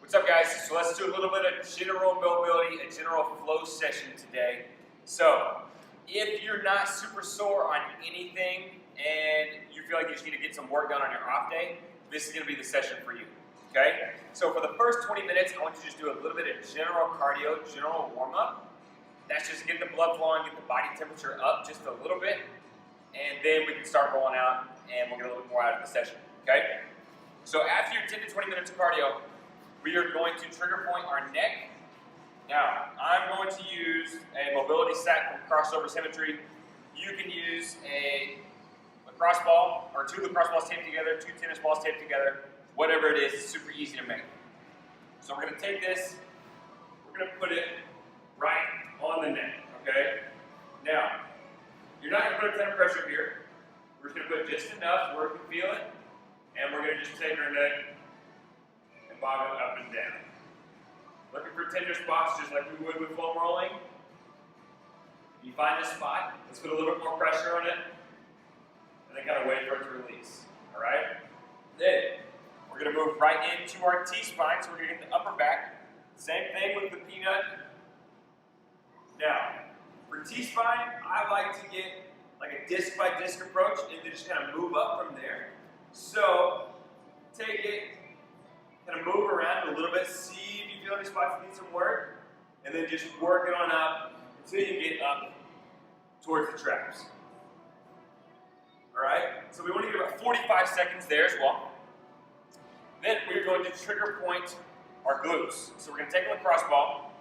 What's up, guys? So let's do a little bit of general mobility, a general flow session today. So if you're not super sore on anything and you feel like you just need to get some work done on your off day, this is going to be the session for you. Okay? So for the first 20 minutes, I want you to just do a little bit of general cardio, general warm-up. That's just get the blood flowing, get the body temperature up just a little bit, and then we can start rolling out and we'll get a little bit more out of the session. Okay? So after your 10 to 20 minutes of cardio, we are going to trigger point our neck. Now, I'm going to use a mobility set from Crossover Symmetry. You can use a lacrosse ball or two lacrosse balls taped together, two tennis balls taped together, whatever it is, it's super easy to make. So we're going to take this, we're going to put it right on the neck, okay? Now, you're not going to put a ton of pressure here. We're just going to put just enough where we can feel it, and we're going to just take our neck and bob it up and down. Looking for tender spots just like we would with foam rolling. You find a spot, let's put a little bit more pressure on it, and then kind of wait for it to release, all right? Then, we're going to move right into our T-spine, so we're going to get the upper back. Same thing with the peanut. Now, for T-spine, I like to get like a disc by disc approach and then just kind of move up from there. So, take it, kind of move around a little bit, see if you feel any spots that need some work, and then just work it on up until you get up towards the traps. Alright, so we want to get about 45 seconds there as well. Then we're going to trigger point our glutes. So we're going to take a lacrosse ball.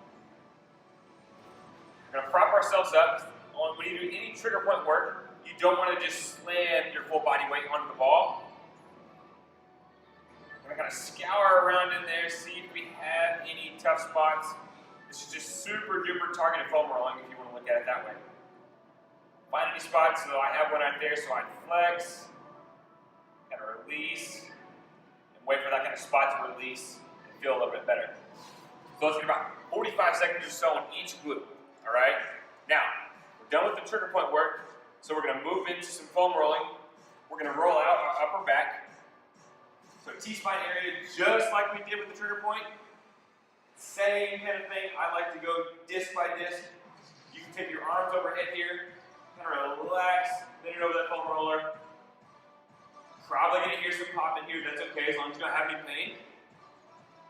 We're going to prop ourselves up. When you do any trigger point work, you don't want to just slam your full body weight onto the ball. We're going to kind of scour around in there, see if we have any tough spots. This is just super duper targeted foam rolling if you want to look at it that way. Find any spots, so I have one out there, so I flex, kind of release, wait for that kind of spot to release and feel a little bit better. So let's get about 45 seconds or so on each glute, all right? Now, we're done with the trigger point work, so we're gonna move into some foam rolling. We're gonna roll out our upper back. So T-spine area, just like we did with the trigger point, same kind of thing. I like to go disc by disc. You can take your arms overhead here, kind of relax, bend it over that foam roller. Probably going to hear some pop in here, that's okay, as long as you don't have any pain.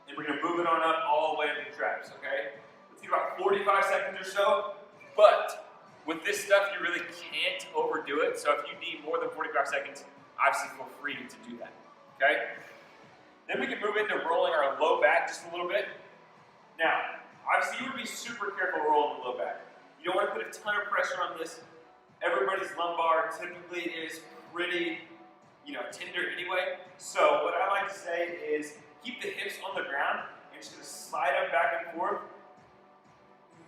And we're going to move it on up all the way to the traps, okay? Let's get about 45 seconds or so, but with this stuff, you really can't overdo it, so if you need more than 45 seconds, obviously feel free to do that, okay? Then we can move into rolling our low back just a little bit. Now, obviously you want to be super careful rolling the low back. You don't want to put a ton of pressure on this. Everybody's lumbar typically is pretty tender anyway. So what I like to say is keep the hips on the ground and just gonna slide them back and forth.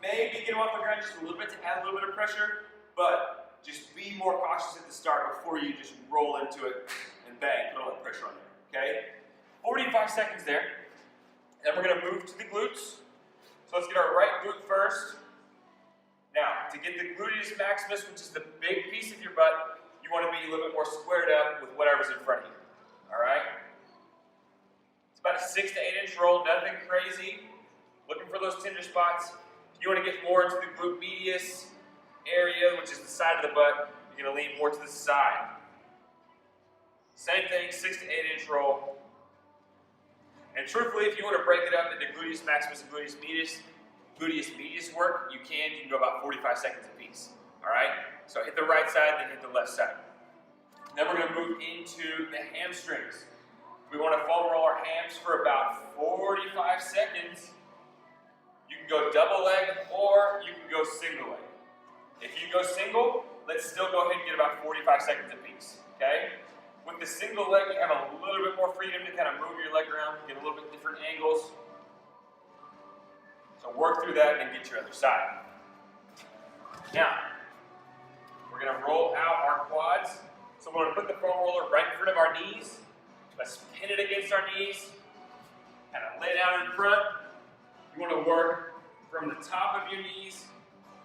Maybe get them off the ground just a little bit to add a little bit of pressure, but just be more cautious at the start before you just roll into it and bang, put all that pressure on there, okay? 45 seconds there. Then we're gonna move to the glutes. So let's get our right glute first. Now, to get the gluteus maximus, which is the big piece of your butt, you want to be a little bit more squared up with whatever's in front of you, all right? It's about a 6 to 8 inch roll, nothing crazy. Looking for those tender spots. If you want to get more into the glute medius area, which is the side of the butt, you're going to lean more to the side. Same thing, 6 to 8 inch roll. And truthfully, if you want to break it up into gluteus maximus and gluteus medius work, you can go about 45 seconds apiece, all right? So hit the right side, then hit the left side. Then we're going to move into the hamstrings. We want to foam roll our hams for about 45 seconds. You can go double leg or you can go single leg. If you go single, let's still go ahead and get about 45 seconds apiece, okay? With the single leg, you have a little bit more freedom to kind of move your leg around, get a little bit different angles. So work through that and then get your other side. Now, we're going to roll out our quads. So we're going to put the foam roller right in front of our knees. Let's pin it against our knees. Kind of lay down in front. You want to work from the top of your knees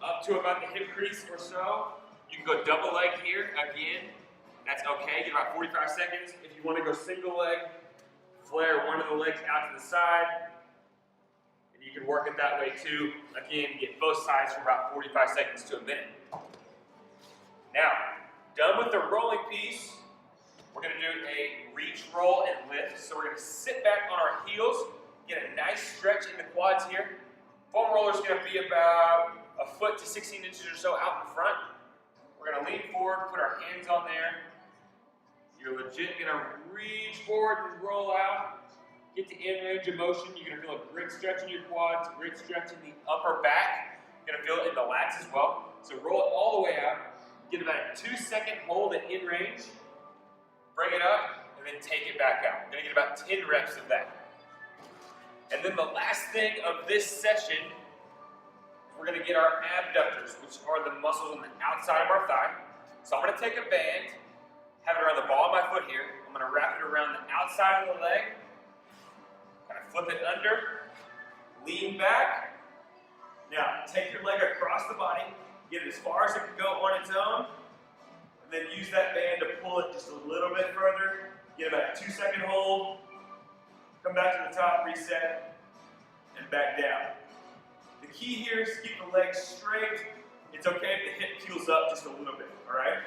up to about the hip crease or so. You can go double leg here again. That's okay. Get about 45 seconds. If you want to go single leg, flare one of the legs out to the side. You can work it that way too. Again, get both sides for about 45 seconds to a minute. Now, done with the rolling piece, we're going to do a reach, roll, and lift. So we're going to sit back on our heels, get a nice stretch in the quads here. Foam roller is going to be about a foot to 16 inches or so out in front. We're going to lean forward, put our hands on there. You're legit going to reach forward and roll out. Get to end range of motion. You're going to feel a great stretch in your quads, great stretch in the upper back. You're going to feel it in the lats as well. So roll it all the way out. Get about a 2-second hold at in range. Bring it up, and then take it back out. We're going to get about 10 reps of that. And then the last thing of this session, we're going to get our abductors, which are the muscles on the outside of our thigh. So I'm going to take a band, have it around the ball of my foot here. I'm going to wrap it around the outside of the leg. Kind of flip it under, lean back. Now, take your leg across the body, get it as far as it can go on its own, and then use that band to pull it just a little bit further. Get about a 2-second hold, come back to the top, reset, and back down. The key here is to keep the legs straight. It's okay if the hip peels up just a little bit, all right?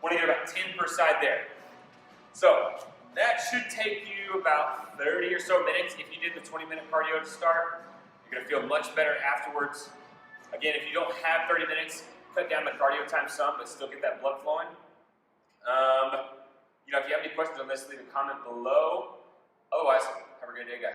Want to get about 10 per side there. So, that should take you about 30 or so minutes. If you did the 20-minute cardio to start, you're going to feel much better afterwards. Again, if you don't have 30 minutes, cut down the cardio time some, but still get that blood flowing. If you have any questions on this, leave a comment below. Otherwise, have a great day, guys.